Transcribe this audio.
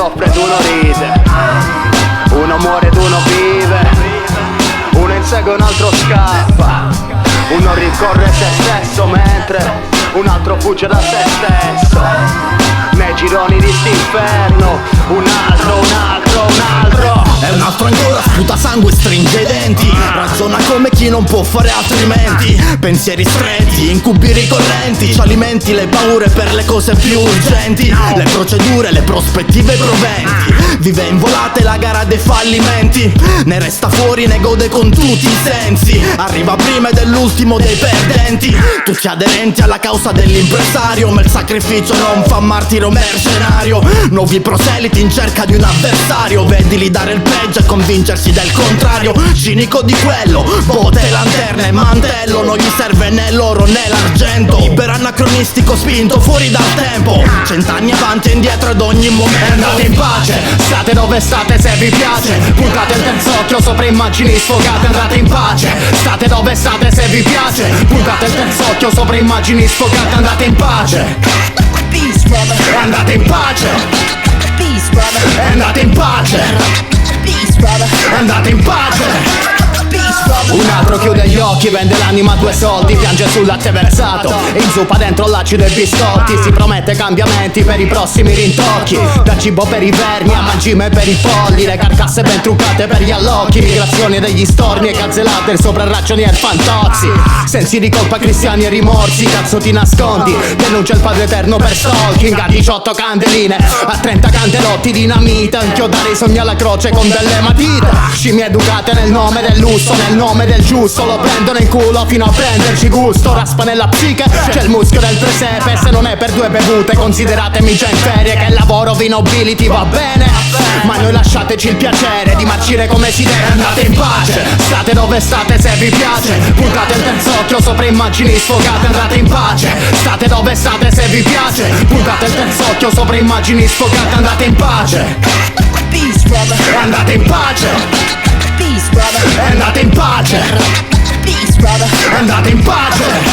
soffre ed uno ride, uno muore ed uno vive, uno insegue un altro scappa, uno rincorre se stesso mentre un altro fugge da se stesso. Nei gironi di st'inferno, un altro, un altro, un altro. E un altro ancora sputa sangue, stringe i denti, ragiona come chi non può fare altrimenti. Pensieri stretti, incubi ricorrenti, ci alimenti le paure per le cose più urgenti, le procedure, le prospettive, i proventi. Vive in volate la gara dei fallimenti, ne resta fuori, ne gode con tutti i sensi. Arriva prima ed è l'ultimo dei perdenti, tutti aderenti alla causa dell'impresario, ma il sacrificio non fa martiro mercenario. Nuovi proseliti in cerca di un avversario, vedili dare il peggio e convincersi del contrario. Cinico di quello, botte, lanterne, mantello, non gli serve né l'oro né l'argento. Iperanacronistico spinto fuori dal tempo, 100 anni avanti e indietro ad ogni momento. Andate in pace, state dove state se vi piace, puntate il terzo occhio sopra immagini sfogate. Andate in pace, state dove state se vi piace, puntate il terzo occhio sopra immagini sfogate. Andate in pace, Peace, brother. andate in pace, Peace, brother. andate in pace, Peace, brother. andate in pace. Peace, brother. Un altro chiude gli occhi, vende l'anima a 2 soldi, piange sul latte versato e inzuppa dentro l'acido e i biscotti. Si promette cambiamenti per i prossimi rintocchi, da cibo per i vermi a mangime per i polli, le carcasse ben truccate per gli allocchi, migrazione degli stormi e cazzellate sopra ragioni e fantozzi. Sensi di colpa cristiani e rimorsi, cazzo ti nascondi, denuncia il Padre Eterno per stalking. A 18 candeline, a 30 candelotti dinamita, inchiodare i sogni alla croce con delle matite. Scimmie educate nel nome del lusso, nel nome del giusto, lo prendono in culo fino a prenderci gusto. Raspa nella psiche, c'è il muschio del presepe, se non è per 2 bevute consideratemi già in ferie. Che il lavoro vi nobiliti va bene, ma noi lasciateci il piacere di marcire come si deve. Andate in pace, state dove state se vi piace, puntate il terzo occhio sopra immagini sfogate. Andate in pace, state dove state se vi piace, puntate il terzo occhio sopra immagini sfogate. Andate in pace, Peace, brother. andate in pace, Peace, brother. andate in pace, Peace, brother. andate in pace.